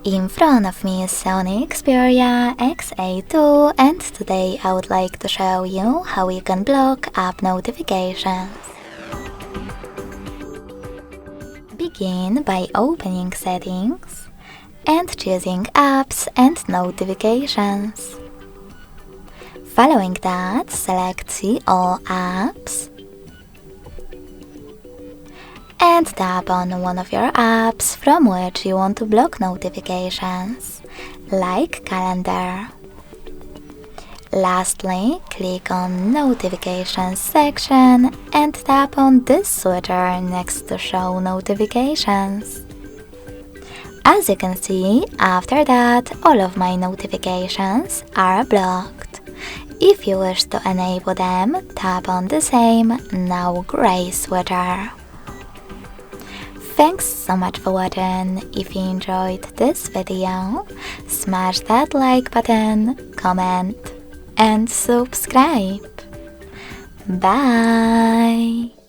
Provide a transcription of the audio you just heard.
In front of me is SONY Xperia XA2, and today I would like to show you how you can block app notifications. Begin by opening Settings and choosing Apps and Notifications. Following that, select See All Apps and tap on one of your apps from which you want to block notifications, like Calendar. Lastly, click on Notifications section and tap on this switcher next to Show Notifications. As you can see, after that, all of my notifications are blocked. If you wish to enable them, tap on the same, now gray switcher. Thanks so much for watching. If you enjoyed this video, smash that like button, comment and subscribe. Bye!